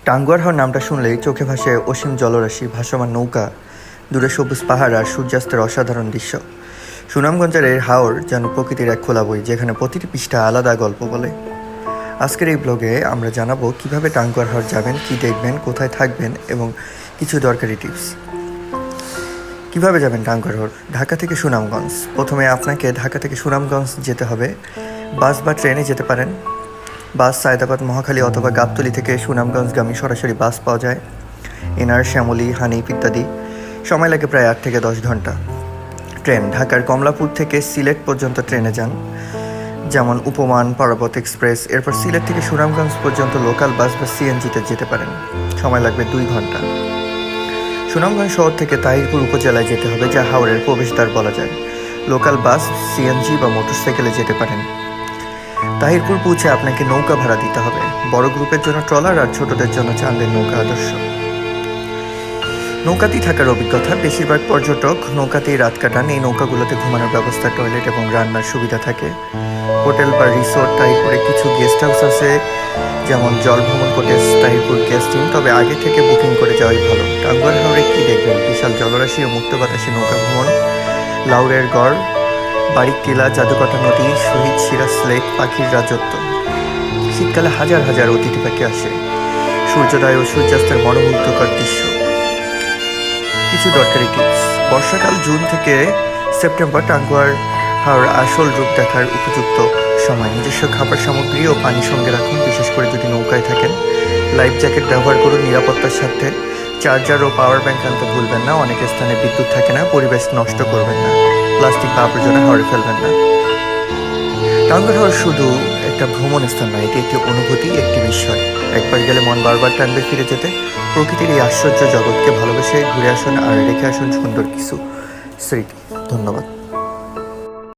টাঙ্গুয়ার হাওর নামটা শুনলেই চোখে ভাসে অসীম জলরাশি, ভাসমান নৌকা, দূরে সবুজ পাহাড় আর সূর্যাস্তের অসাধারণ দৃশ্য। সুনামগঞ্জের এই হাওর যেন প্রকৃতির এক খোলা বই, যেখানে প্রতিটি পৃষ্ঠা আলাদা গল্প বলে। আজকের এই ব্লগে আমরা জানাবো কিভাবে টাঙ্গুয়ার হাওর যাবেন, কি দেখবেন, কোথায় থাকবেন এবং কিছু দরকারি টিপস। কিভাবে যাবেন টাঙ্গুয়ার হাওর? ঢাকা থেকে সুনামগঞ্জ। প্রথমে আপনাকে ঢাকা থেকে সুনামগঞ্জ যেতে হবে। বাস বা ট্রেনে যেতে পারেন। বাস সায়দাবাদ, মহাখালী অথবা গাবতলী থেকে সুনামগঞ্জগামী সরাসরি বাস পাওয়া যায়। এনার, শ্যামলী, হানিফ ইত্যাদি। সময় লাগে প্রায় 8 থেকে 10 ঘন্টা। ট্রেন ঢাকার কমলাপুর থেকে সিলেট পর্যন্ত ট্রেনে যান, যেমন উপমান, পারাবত এক্সপ্রেস। এরপর সিলেট থেকে সুনামগঞ্জ পর্যন্ত লোকাল বাস বা সিএনজিতে যেতে পারেন। সময় লাগবে 2 ঘন্টা। সুনামগঞ্জ শহর থেকে তাহিরপুর উপজেলায় যেতে হবে, যা হাওরের প্রবেশদ্বার বলা যায়। লোকাল বাস, সিএনজি বা মোটরসাইকেলে যেতে পারেন। তাহিরপুর পৌঁছে আপনাকে নৌকা ভাড়া দিতে হবে। বড় গ্রুপের জন্য ট্রলার আর ছোটদের জন্য চাঁদের নৌকা আদর্শ। নৌকাতেই থাকার অভিজ্ঞতা। বেশিরভাগ পর্যটক নৌকাতেই রাত কাটান। এই নৌকাগুলোতে ঘুমানোর ব্যবস্থা, টয়লেট এবং রান্নার সুবিধা থাকে। হোটেল বা রিসোর্ট তাহিরপুরে কিছু গেস্ট হাউস আছে, যেমন জলভ্রমণ কটেজ, তাহিরপুর গেস্ট ইন, তবে আগে থেকে বুকিং করে যাওয়াই ভালো। টাঙ্গুয়ার হাওরে কি দেখবেন? বিশাল জলরাশি ও মুক্ত বাতাসে নৌকা ভ্রমণ, লাউরের গড়, বারিক টিলা, জাদুকাটা নদী, শহীদ সিরাজ লেক, পাখির রাজত্ব। শীতকালে হাজার হাজার অতিথি পাখি আসে। সূর্যোদয় ও সূর্যাস্তের মনোমুগ্ধকর দৃশ্য। কিছু দরকারি টিপস। বর্ষাকাল জুন থেকে সেপ্টেম্বর টাঙ্গুয়ার হাওর আসল রূপ দেখার উপযুক্ত সময়। নিজস্ব খাবার সামগ্রী ও পানি সঙ্গে রাখুন, বিশেষ করে যদি নৌকায় থাকেন। লাইফ জ্যাকেট ব্যবহার করুন নিরাপত্তার সাথে। চার্জার ও পাওয়ার ব্যাংক আনতে ভুলবেন না। অনেক স্থানে বিদ্যুৎ থাকে না। পরিবেশ নষ্ট করবেন না। প্লাস্টিক বা আবর্জনা হাওরে ফেলবেন না। টাঙ্গুয়ার হাওর শুধু একটা ভ্রমণ স্থান নয়, এটি একটি অনুভূতি, একটি বিষয়। একবার গেলে মন বারবার টানবে ফিরে যেতে। প্রকৃতির এই আশ্চর্য জগৎকে ভালোবেসে ঘুরে আসুন আর রেখে আসুন সুন্দর কিছু স্মৃতি। ধন্যবাদ।